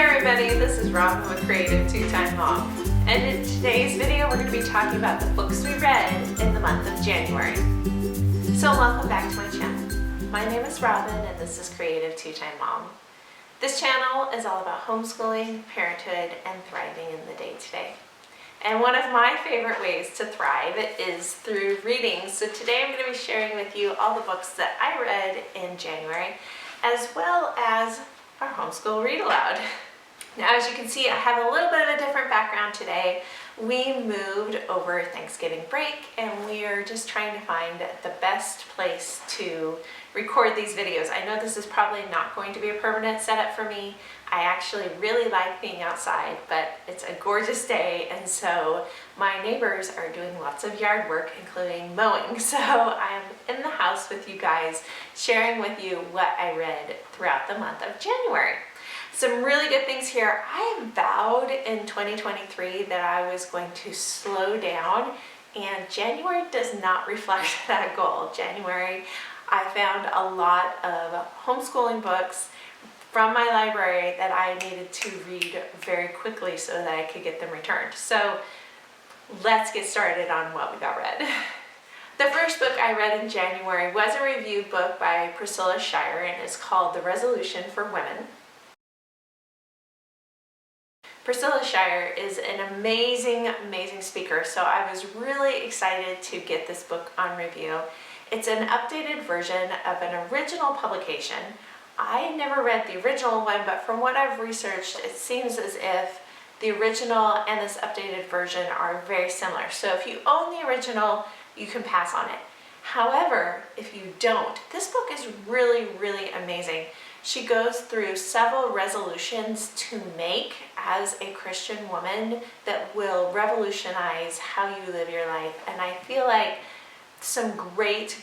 everybody, this is Robin with Creative2xmom, and in today's video we're going to be talking about the books we read in the month of January. So welcome back to my channel. My name is Robin and this is Creative2xmom. This channel is all about homeschooling, parenthood, and thriving in the day-to-day. And one of my favorite ways to thrive is through reading. So today I'm going to be sharing with you all the books that I read in January, as well as our homeschool read aloud. Now, as you can see, I have a little bit of a different background today. We moved over Thanksgiving break and we are just trying to find the best place to record these videos. I know this is probably not going to be a permanent setup for me. I actually really like being outside, but it's a gorgeous day, and so my neighbors are doing lots of yard work, including mowing. So I'm in the house with you guys, sharing with you what I read throughout the month of January. Some really good things here. I vowed in 2023 that I was going to slow down, and January does not reflect that goal. January, I found a lot of homeschooling books from my library that I needed to read very quickly so that I could get them returned. So let's get started on what we got read. The first book I read in January was a review book by Priscilla Shirer, and it's called The Resolution for Women. Priscilla Shirer is an amazing speaker, so I was really excited to get this book on review. It's an updated version of an original publication. I never read the original one, but from what I've researched, it seems as if the original and this updated version are very similar. So if you own the original, you can pass on it. However, if you don't, this book is really amazing. She goes through several resolutions to make as a Christian woman that will revolutionize how you live your life. And I feel like some great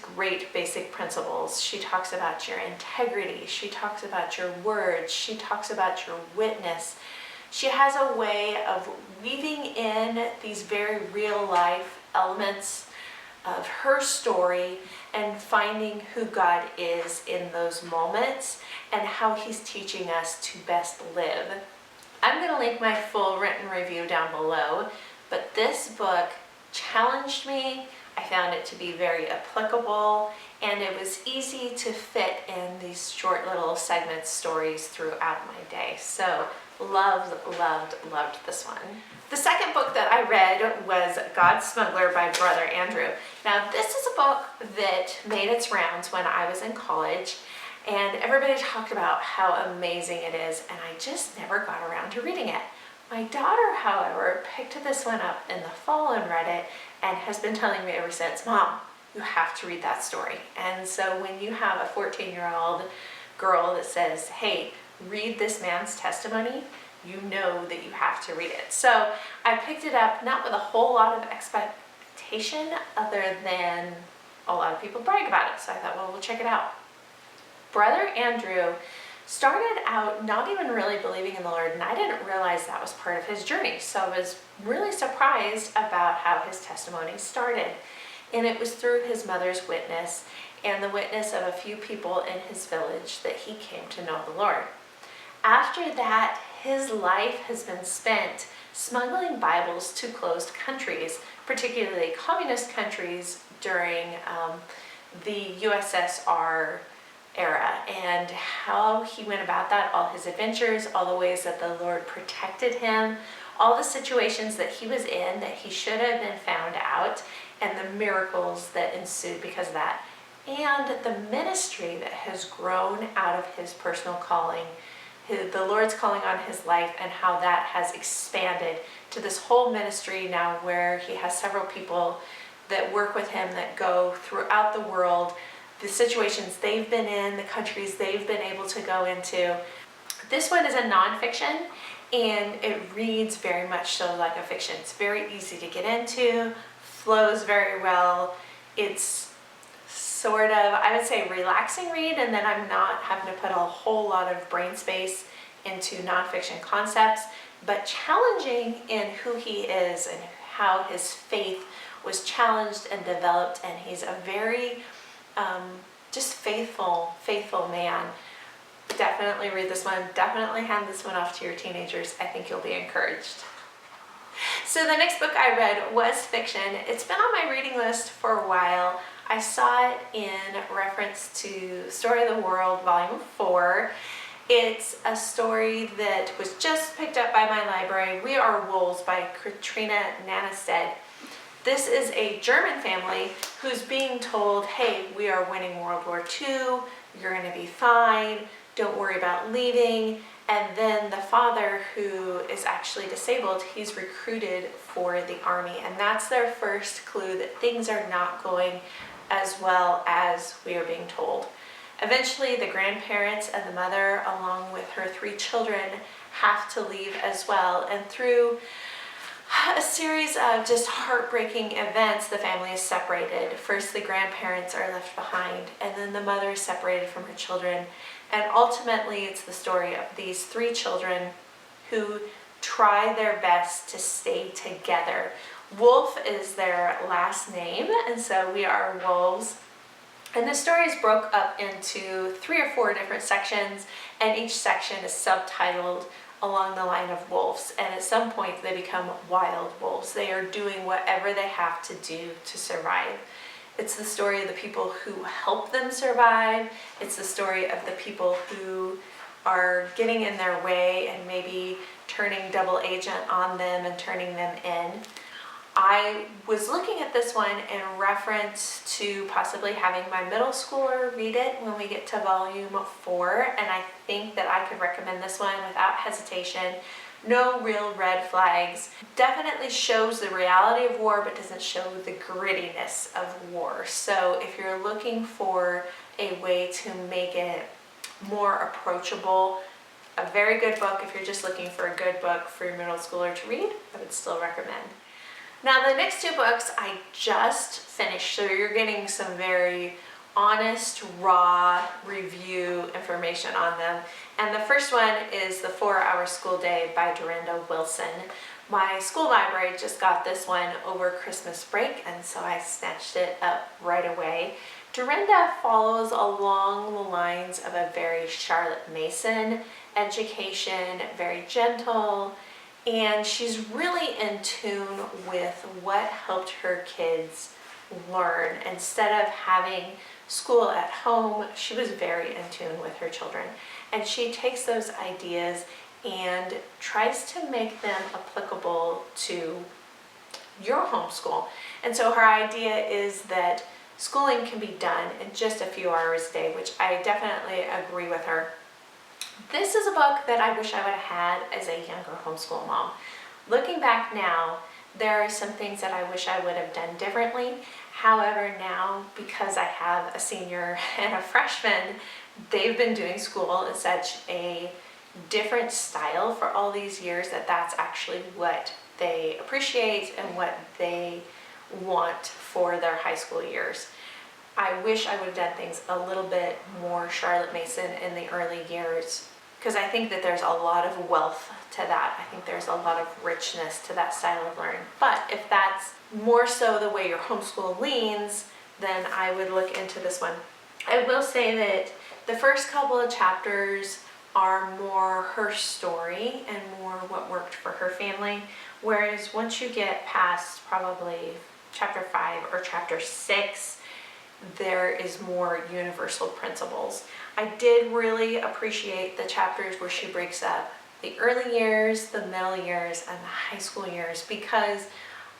basic principles. She talks about your integrity. She talks about your words. She talks about your witness. She has a way of weaving in these very real life elements of her story and finding who God is in those moments and how He's teaching us to best live. I'm going to link my full written review down below, but this book challenged me. I found it to be very applicable, and it was easy to fit in these short little segment stories throughout my day. So loved this one. The second book that I read was God's Smuggler by Brother Andrew. Now, this is a book that made its rounds when I was in college, and everybody talked about how amazing it is, and I just never got around to reading it. My daughter, however, picked this one up in the fall and read it, and has been telling me ever since, Mom, you have to read that story. And so when you have a 14-year-old girl that says, hey, read this man's testimony, you know that you have to read it. So I picked it up, not with a whole lot of expectation other than a lot of people brag about it. So I thought, well, we'll check it out. Brother Andrew started out not even really believing in the Lord, and I didn't realize that was part of his journey. So I was really surprised about how his testimony started. And it was through his mother's witness and the witness of a few people in his village that he came to know the Lord. After that, his life has been spent smuggling Bibles to closed countries, particularly communist countries during the USSR era, and how he went about that, all his adventures, all the ways that the Lord protected him, all the situations that he was in that he should have been found out, and the miracles that ensued because of that, and the ministry that has grown out of his personal calling, the Lord's calling on his life, and how that has expanded to this whole ministry now where he has several people that work with him that go throughout the world, the situations they've been in, the countries they've been able to go into. This one is a nonfiction, and it reads very much so like a fiction. It's very easy to get into, flows very well. It's sort of, I would say, relaxing read, and then I'm not having to put a whole lot of brain space into nonfiction concepts, but challenging in who he is and how his faith was challenged and developed, and he's a very just faithful man. definitely read this one. Definitely hand this one off to your teenagers. I think you'll be encouraged. So the next book I read was fiction. It's been on my reading list for a while. I saw it in reference to Story of the World, Volume 4. It's a story that was just picked up by my library, We Are Wolves by Katrina Nanestead. This is a German family who's being told, hey, we are winning World War II, you're going to be fine, don't worry about leaving. And then the father, who is actually disabled, he's recruited for the army. And that's their first clue that things are not going as well as we are being told. Eventually, the grandparents and the mother, along with her 3 children, have to leave as well. And through a series of just heartbreaking events, the family is separated. First, the grandparents are left behind, and then the mother is separated from her children. And ultimately, it's the story of these 3 children who try their best to stay together. Wolf is their last name, and so we are wolves. And the story is broke up into 3 or 4 different sections, and each section is subtitled along the line of wolves. And at some point, they become wild wolves. They are doing whatever they have to do to survive. It's the story of the people who help them survive. It's the story of the people who are getting in their way and maybe turning double agent on them and turning them in. I was looking at this one in reference to possibly having my middle schooler read it when we get to volume 4, and I think that I could recommend this one without hesitation. No real red flags. Definitely shows the reality of war, but doesn't show the grittiness of war. So if you're looking for a way to make it more approachable, a very good book. If you're just looking for a good book for your middle schooler to read, I would still recommend. Now the next 2 books I just finished, so you're getting some very honest, raw review information on them. And the first one is The 4-Hour School Day by Dorinda Wilson. My school library just got this one over Christmas break, and so I snatched it up right away. Dorinda follows along the lines of a very Charlotte Mason education, very gentle, and she's really in tune with what helped her kids learn. Instead of having school at home, she was very in tune with her children. And she takes those ideas and tries to make them applicable to your homeschool. And so her idea is that schooling can be done in just a few hours a day, which I definitely agree with her. This is a book that I wish I would have had as a younger homeschool mom. Looking back now, there are some things that I wish I would have done differently. However, now, because I have a senior and a freshman, they've been doing school in such a different style for all these years that that's actually what they appreciate and what they want for their high school years. I wish I would have done things a little bit more Charlotte Mason in the early years, because I think that there's a lot of wealth to that. I think there's a lot of richness to that style of learning. But if that's more so the way your homeschool leans, then I would look into this one. I will say that the first couple of chapters are more her story and more what worked for her family, whereas once you get past probably chapter 5 or chapter 6, there is more universal principles. I did really appreciate the chapters where she breaks up the early years, the middle years, and the high school years, because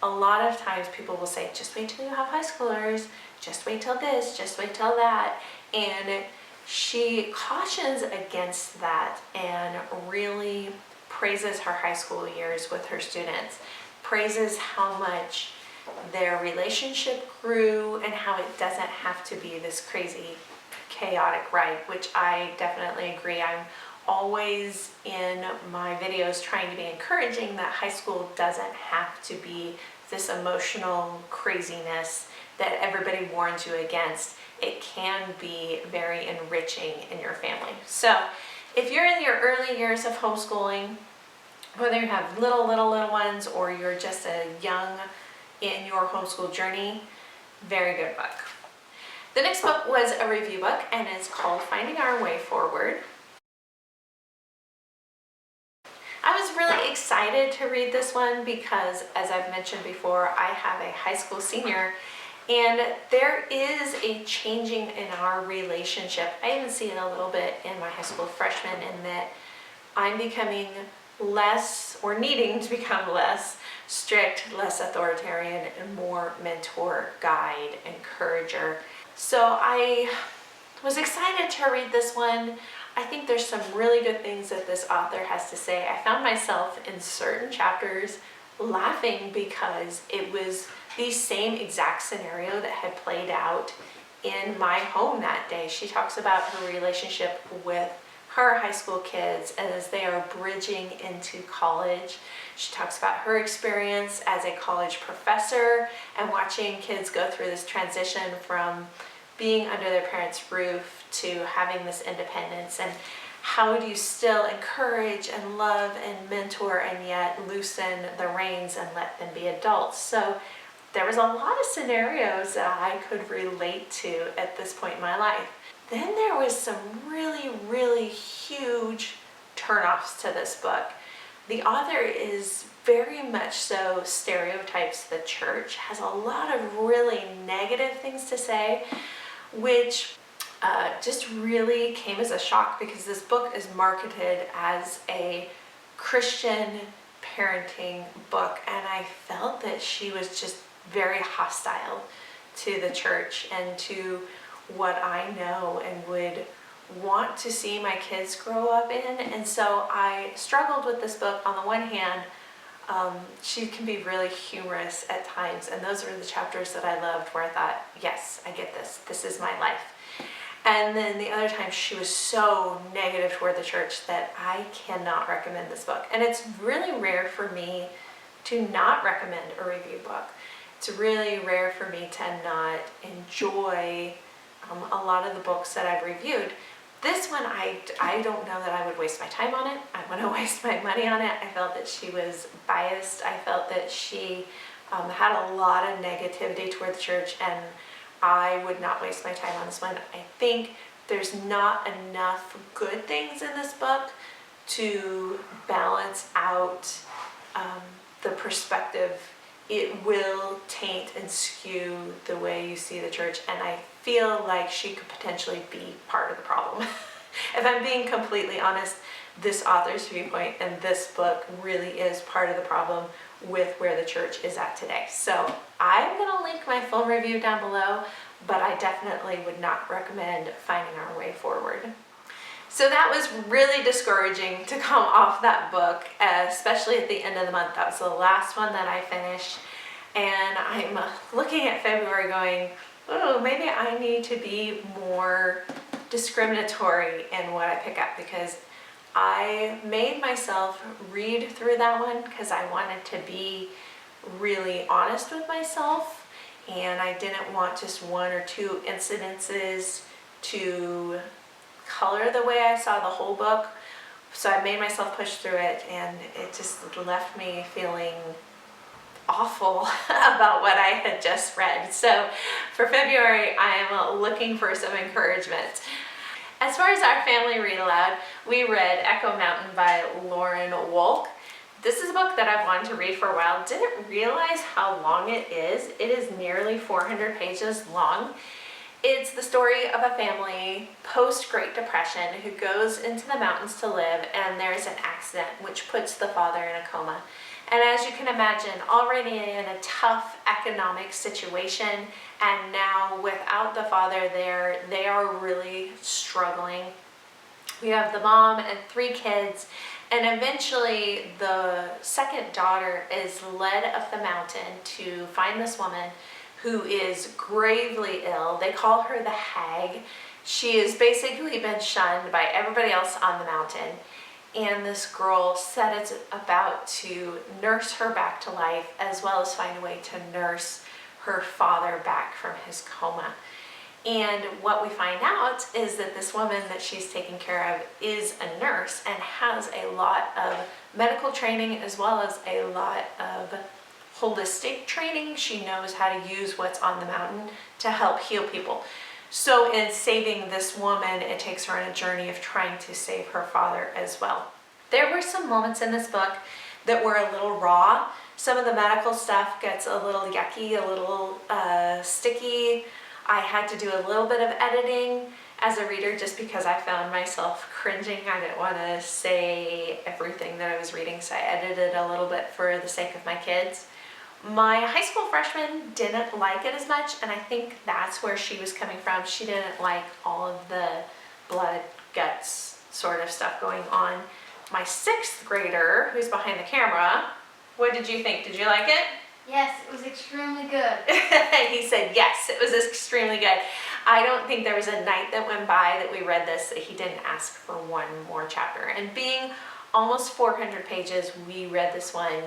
a lot of times people will say, just wait till you have high schoolers, just wait till this, just wait till that. And she cautions against that and really praises her high school years with her students, praises how much their relationship grew and how it doesn't have to be this crazy chaotic ride, which I definitely agree. I'm always in my videos trying to be encouraging that high school doesn't have to be this emotional craziness that everybody warns you against. It can be very enriching in your family. So if you're in your early years of homeschooling, whether you have little ones or you're just a young in your homeschool journey, very good book. The next book was a review book, and it's called Finding Our Way Forward. I was really excited to read this one because, as I've mentioned before, I have a high school senior, and there is a changing in our relationship. I even see it a little bit in my high school freshman, in that I'm becoming less, or needing to become less strict, less authoritarian, and more mentor, guide, encourager. So I was excited to read this one. I think there's some really good things that this author has to say. I found myself in certain chapters laughing because it was the same exact scenario that had played out in my home that day. She talks about her relationship with her high school kids as they are bridging into college. She talks about her experience as a college professor and watching kids go through this transition from being under their parents' roof to having this independence, and how do you still encourage and love and mentor and yet loosen the reins and let them be adults. So there was a lot of scenarios that I could relate to at this point in my life. Then there was some really, really huge turnoffs to this book. The author is very much so stereotypes the church, has a lot of really negative things to say, which just really came as a shock, because this book is marketed as a Christian parenting book, and I felt that she was just very hostile to the church and to what I know and would want to see my kids grow up in. And so I struggled with this book. On the one hand, she can be really humorous at times, and those were the chapters that I loved, where I thought, yes, I get this. This is my life. And then the other time, she was so negative toward the church that I cannot recommend this book. And it's really rare for me to not recommend a review book. It's really rare for me to not enjoy a lot of the books that I've reviewed. This one, I don't know that I would waste my time on it. I wouldn't waste my money on it. I felt that she was biased. I felt that she had a lot of negativity toward the church, and I would not waste my time on this one. I think there's not enough good things in this book to balance out the perspective. It will taint and skew the way you see the church, and I feel like she could potentially be part of the problem. If I'm being completely honest, this author's viewpoint and this book really is part of the problem with where the church is at today. So I'm going to link my full review down below, but I definitely would not recommend Finding Our Way Forward. So that was really discouraging to come off that book, especially at the end of the month. That was the last one that I finished, and I'm looking at February going, oh, maybe I need to be more discriminatory in what I pick up, because I made myself read through that one because I wanted to be really honest with myself, and I didn't want just one or two incidences to color the way I saw the whole book. So I made myself push through it, and it just left me feeling awful about what I had just read. So for February, I am looking for some encouragement. As far as our family read aloud, we read Echo Mountain by Lauren Wolk. This is a book that I've wanted to read for a while. Didn't realize how long it is. It is nearly 400 pages long. It's the story of a family post-Great Depression who goes into the mountains to live, and there's an accident which puts the father in a coma. And as you can imagine, already in a tough economic situation, and now without the father there, they are really struggling. We have the mom and 3 kids, and eventually the second daughter is led up the mountain to find this woman who is gravely ill. They call her the Hag. She has basically been shunned by everybody else on the mountain. And this girl sets about to nurse her back to life, as well as find a way to nurse her father back from his coma. And what we find out is that this woman that she's taking care of is a nurse and has a lot of medical training, as well as a lot of holistic training. She knows how to use what's on the mountain to help heal people. So in saving this woman, it takes her on a journey of trying to save her father as well. There were some moments in this book that were a little raw. Some of the medical stuff gets a little yucky, a little sticky. I had to do a little bit of editing as a reader just because I found myself cringing. I didn't want to say everything that I was reading, so I edited a little bit for the sake of my kids. My high school freshman didn't like it as much, and I think that's where she was coming from. She didn't like all of the blood, guts sort of stuff going on. My 6th grader, who's behind the camera, what did you think? Did you like it? Yes, it was extremely good. He said yes, it was extremely good. I don't think there was a night that went by that we read this that he didn't ask for one more chapter. And being almost 400 pages, we read this one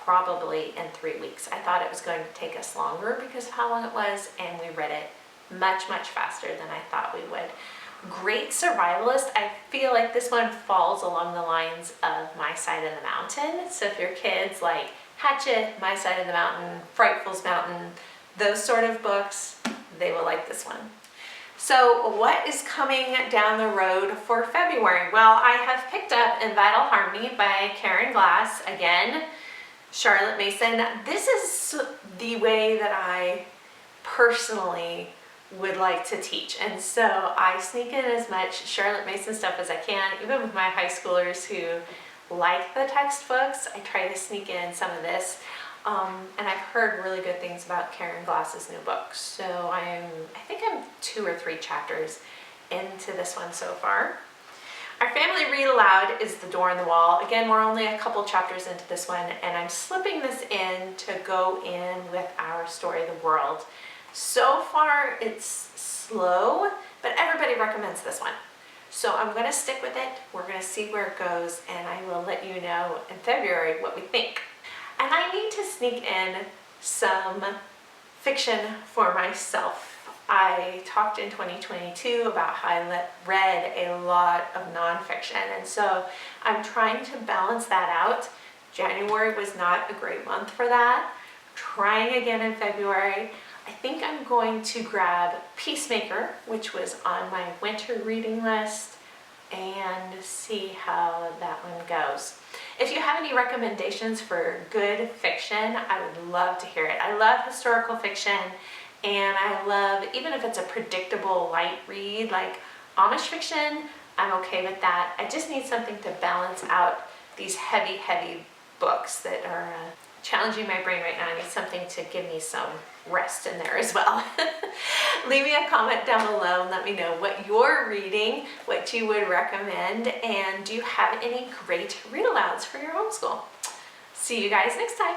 probably in 3 weeks. I thought it was going to take us longer because of how long it was, and we read it much, much faster than I thought we would. Great survivalist. I feel like this one falls along the lines of My Side of the Mountain. So if your kids like Hatchet, My Side of the Mountain, Frightful's Mountain, those sort of books, they will like this one. So what is coming down the road for February? Well, I have picked up In Vital Harmony by Karen Glass. Again, Charlotte Mason. This is the way that I personally would like to teach, and so I sneak in as much Charlotte Mason stuff as I can. Even with my high schoolers who like the textbooks, I try to sneak in some of this, and I've heard really good things about Karen Glass's new book, so I think I'm 2 or 3 chapters into this one so far. Our family read aloud is The Door in the Wall. Again, we're only a couple chapters into this one, and I'm slipping this in to go in with our story of the world. So far, it's slow, but everybody recommends this one. So I'm going to stick with it. We're going to see where it goes, and I will let you know in February what we think. And I need to sneak in some fiction for myself. I talked in 2022 about how I read a lot of nonfiction, and so I'm trying to balance that out. January was not a great month for that. Trying again in February. I think I'm going to grab Peacemaker, which was on my winter reading list, and see how that one goes. If you have any recommendations for good fiction, I would love to hear it. I love historical fiction, and I love, even if it's a predictable light read like Amish fiction, I'm okay with that. I just need something to balance out these heavy, heavy books that are challenging my brain right now. I need something to give me some rest in there as well. Leave me a comment down below and let me know what you're reading, what you would recommend, and do you have any great read alouds for your homeschool? See you guys next time.